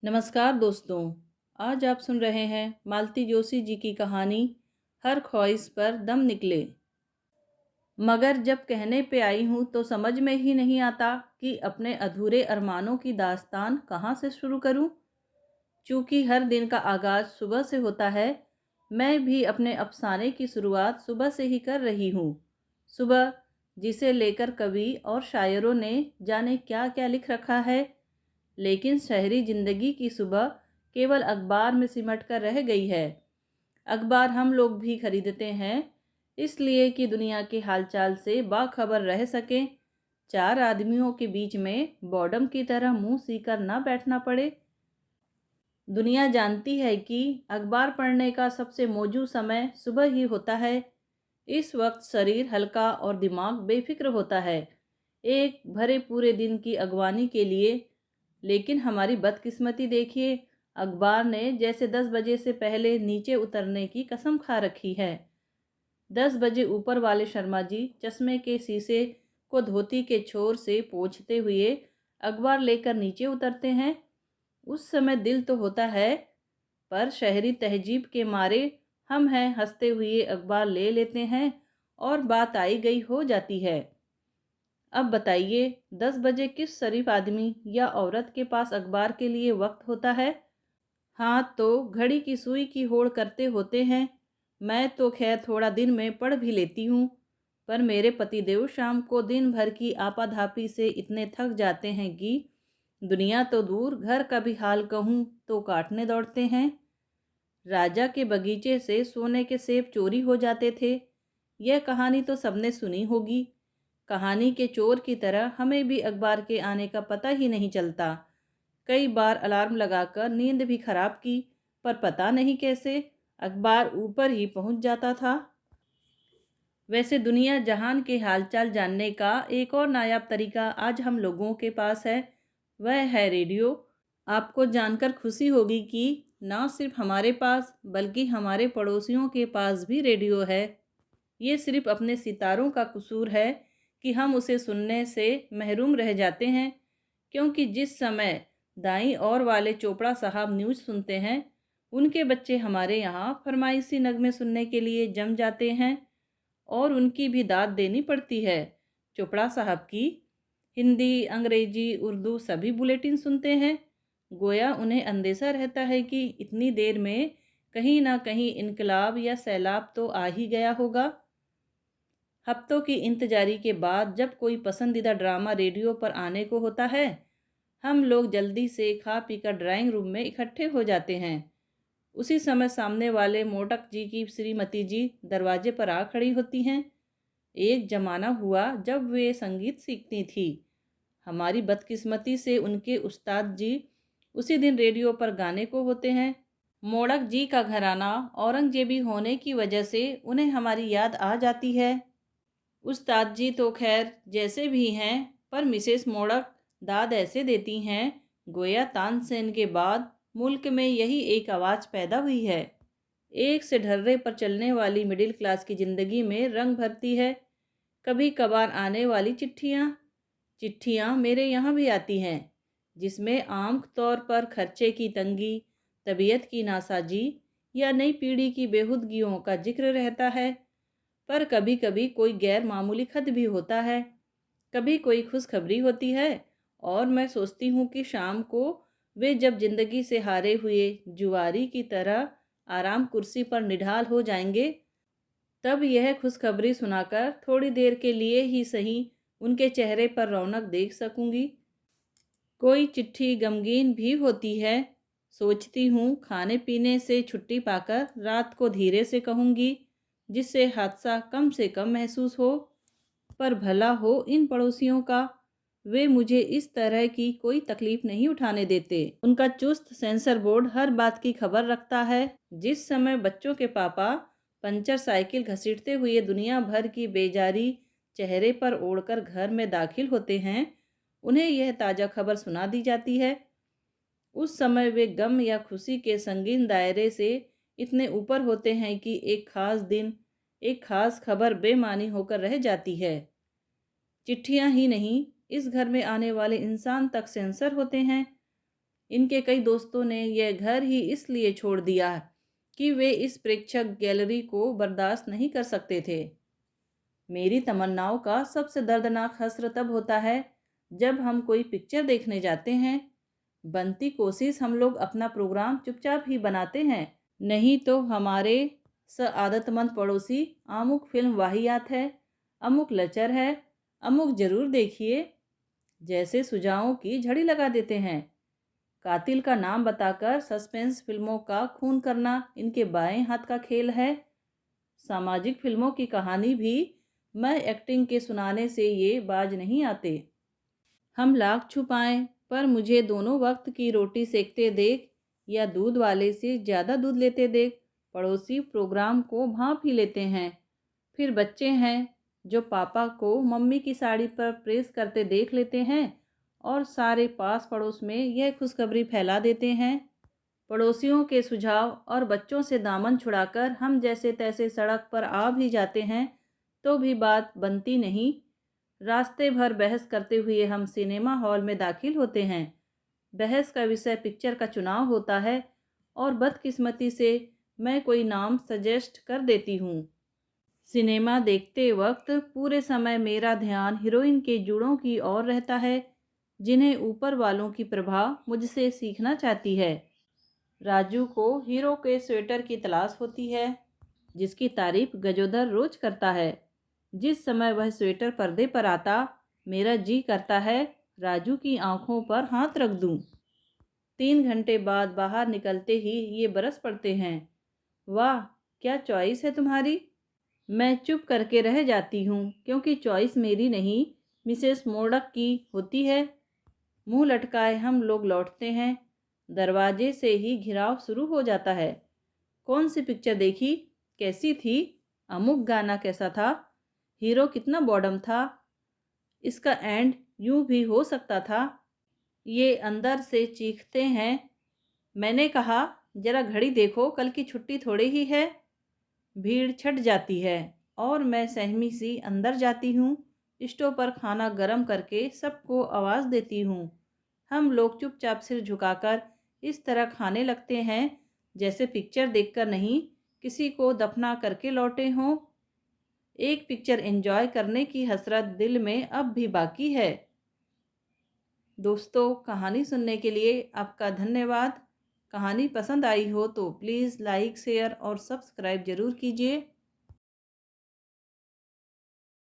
नमस्कार दोस्तों। आज आप सुन रहे हैं मालती जोशी जी की कहानी हर ख्वाहिश पर दम निकले। मगर जब कहने पे आई हूँ तो समझ में ही नहीं आता कि अपने अधूरे अरमानों की दास्तान कहाँ से शुरू करूँ। चूँकि हर दिन का आगाज़ सुबह से होता है, मैं भी अपने अफसाने की शुरुआत सुबह से ही कर रही हूँ। सुबह, जिसे लेकर कवि और शायरों ने जाने क्या क्या लिख रखा है। लेकिन शहरी जिंदगी की सुबह केवल अखबार में सिमट कर रह गई है। अखबार हम लोग भी खरीदते हैं, इसलिए कि दुनिया के हालचाल से बाखबर रह सकें। चार आदमियों के बीच में बॉर्डम की तरह मुंह सीकर ना बैठना पड़े। दुनिया जानती है कि अखबार पढ़ने का सबसे मौजू समय सुबह ही होता है। इस वक्त शरीर हल्का और दिमाग बेफिक्र होता है, एक भरे पूरे दिन की अगवानी के लिए। लेकिन हमारी बदकिस्मती देखिए, अखबार ने जैसे 10 बजे से पहले नीचे उतरने की कसम खा रखी है। 10 बजे ऊपर वाले शर्मा जी चश्मे के शीशे को धोती के छोर से पोंछते हुए अखबार लेकर नीचे उतरते हैं। उस समय दिल तो होता है, पर शहरी तहजीब के मारे हम हैं हंसते हुए अखबार ले लेते हैं और बात आई गई हो जाती है। अब बताइए, 10 बजे किस शरीफ आदमी या औरत के पास अखबार के लिए वक्त होता है। हाँ, तो घड़ी की सुई की होड़ करते होते हैं। मैं तो खैर थोड़ा दिन में पढ़ भी लेती हूँ, पर मेरे पतिदेव शाम को दिन भर की आपाधापी से इतने थक जाते हैं कि दुनिया तो दूर घर का भी हाल कहूँ तो काटने दौड़ते हैं। राजा के बगीचे से सोने के सेब चोरी हो जाते थे। यह कहानी तो सबने सुनी होगी। कहानी के चोर की तरह हमें भी अखबार के आने का पता ही नहीं चलता। कई बार अलार्म लगाकर नींद भी खराब की, पर पता नहीं कैसे अखबार ऊपर ही पहुंच जाता था। वैसे दुनिया जहान के हालचाल जानने का एक और नायाब तरीका आज हम लोगों के पास है, वह है रेडियो। आपको जानकर खुशी होगी कि न सिर्फ हमारे पास बल्कि हमारे पड़ोसियों के पास भी रेडियो है। ये सिर्फ अपने सितारों का कसूर है कि हम उसे सुनने से महरूम रह जाते हैं, क्योंकि जिस समय दाईं ओर वाले चोपड़ा साहब न्यूज़ सुनते हैं, उनके बच्चे हमारे यहाँ फरमाइशी नगमे सुनने के लिए जम जाते हैं और उनकी भी दाद देनी पड़ती है। चोपड़ा साहब की हिंदी, अंग्रेजी, उर्दू सभी बुलेटिन सुनते हैं। गोया उन्हें अंदेशा रहता है कि इतनी देर में कहीं ना कहीं इनकलाब या सैलाब तो आ ही गया होगा। हफ्तों की इंतजारी के बाद जब कोई पसंदीदा ड्रामा रेडियो पर आने को होता है, हम लोग जल्दी से खा पीकर ड्राइंग रूम में इकट्ठे हो जाते हैं। उसी समय सामने वाले मोटक जी की श्रीमती जी दरवाजे पर आ खड़ी होती हैं। एक जमाना हुआ जब वे संगीत सीखती थी। हमारी बदकिस्मती से उनके उस्ताद जी उसी दिन रेडियो पर गाने को होते हैं। मोड़क जी का घराना औरंगजेबी होने की वजह से उन्हें हमारी याद आ जाती है। उस्ताद जी तो खैर जैसे भी हैं, पर मिसेस मोड़क दाद ऐसे देती हैं गोया तानसेन के बाद मुल्क में यही एक आवाज़ पैदा हुई है। एक से ढर्रे पर चलने वाली मिडिल क्लास की ज़िंदगी में रंग भरती है। कभी कभार आने वाली चिट्ठियाँ चिट्ठियाँ मेरे यहाँ भी आती हैं, जिसमें आम तौर पर खर्चे की तंगी, तबीयत की नासाजी या नई पीढ़ी की बेहूदगियों का जिक्र रहता है। पर कभी कभी कोई गैर मामूली खत भी होता है, कभी कोई खुशखबरी होती है। और मैं सोचती हूँ कि शाम को वे जब जिंदगी से हारे हुए जुआरी की तरह आराम कुर्सी पर निढाल हो जाएंगे, तब यह खुशखबरी सुनाकर थोड़ी देर के लिए ही सही उनके चेहरे पर रौनक देख सकूंगी। कोई चिट्ठी गमगीन भी होती है। सोचती हूँ खाने पीने से छुट्टी पाकर रात को धीरे से कहूँगी, जिससे हादसा कम से कम महसूस हो। पर भला हो इन पड़ोसियों का, वे मुझे इस तरह की कोई तकलीफ नहीं उठाने देते। उनका चुस्त सेंसर बोर्ड हर बात की खबर रखता है। जिस समय बच्चों के पापा पंचर साइकिल घसीटते हुए दुनिया भर की बेजारी चेहरे पर ओढ़कर घर में दाखिल होते हैं, उन्हें यह ताज़ा खबर सुना दी जाती है। उस समय वे गम या खुशी के संगीन दायरे से इतने ऊपर होते हैं कि एक खास दिन, एक खास खबर बेमानी होकर रह जाती है। चिट्ठियां ही नहीं, इस घर में आने वाले इंसान तक सेंसर होते हैं। इनके कई दोस्तों ने यह घर ही इसलिए छोड़ दिया कि वे इस प्रेक्षक गैलरी को बर्दाश्त नहीं कर सकते थे। मेरी तमन्नाओं का सबसे दर्दनाक हस्र तब होता है जब हम कोई पिक्चर देखने जाते हैं। बनती कोशिश हम लोग अपना प्रोग्राम चुपचाप ही बनाते हैं, नहीं तो हमारे आदतमंद पड़ोसी अमुक फिल्म वाहियात है, अमुक लचर है, अमुक जरूर देखिए जैसे सुझावों की झड़ी लगा देते हैं। कातिल का नाम बताकर सस्पेंस फिल्मों का खून करना इनके बाएं हाथ का खेल है। सामाजिक फिल्मों की कहानी भी मैं एक्टिंग के सुनाने से ये बाज नहीं आते। हम लाख छुपाएं, पर मुझे दोनों वक्त की रोटी सेकते देख या दूध वाले से ज़्यादा दूध लेते देख पड़ोसी प्रोग्राम को भांप ही लेते हैं। फिर बच्चे हैं जो पापा को मम्मी की साड़ी पर प्रेस करते देख लेते हैं और सारे पास पड़ोस में यह खुशखबरी फैला देते हैं। पड़ोसियों के सुझाव और बच्चों से दामन छुड़ाकर हम जैसे तैसे सड़क पर आ भी जाते हैं तो भी बात बनती नहीं। रास्ते भर बहस करते हुए हम सिनेमा हॉल में दाखिल होते हैं। बहस का विषय पिक्चर का चुनाव होता है और बदकिस्मती से मैं कोई नाम सजेस्ट कर देती हूँ। सिनेमा देखते वक्त पूरे समय मेरा ध्यान हीरोइन के जुड़ों की ओर रहता है, जिन्हें ऊपर वालों की प्रभा मुझसे सीखना चाहती है। राजू को हीरो के स्वेटर की तलाश होती है, जिसकी तारीफ गजोदर रोज करता है। जिस समय वह स्वेटर पर्दे पर आता, मेरा जी करता है राजू की आंखों पर हाथ रख दूं। 3 घंटे बाद बाहर निकलते ही ये बरस पड़ते हैं। वाह, क्या चॉइस है तुम्हारी। मैं चुप करके रह जाती हूँ, क्योंकि चॉइस मेरी नहीं, मिसेस मोडक की होती है। मुंह लटकाए हम लोग लौटते हैं। दरवाजे से ही घिराव शुरू हो जाता है। कौन सी पिक्चर देखी, कैसी थी, अमुक गाना कैसा था, हीरो कितना बॉडम था, इसका एंड यूं भी हो सकता था। ये अंदर से चीखते हैं। मैंने कहा जरा घड़ी देखो, कल की छुट्टी थोड़ी ही है। भीड़ छट जाती है और मैं सहमी सी अंदर जाती हूँ। स्टोव पर खाना गरम करके सबको आवाज़ देती हूँ। हम लोग चुपचाप सिर झुकाकर इस तरह खाने लगते हैं जैसे पिक्चर देखकर नहीं, किसी को दफना करके लौटे हों। एक पिक्चर एंजॉय करने की हसरत दिल में अब भी बाकी है। दोस्तों, कहानी सुनने के लिए आपका धन्यवाद। कहानी पसंद आई हो तो प्लीज़ लाइक, शेयर और सब्सक्राइब ज़रूर कीजिए।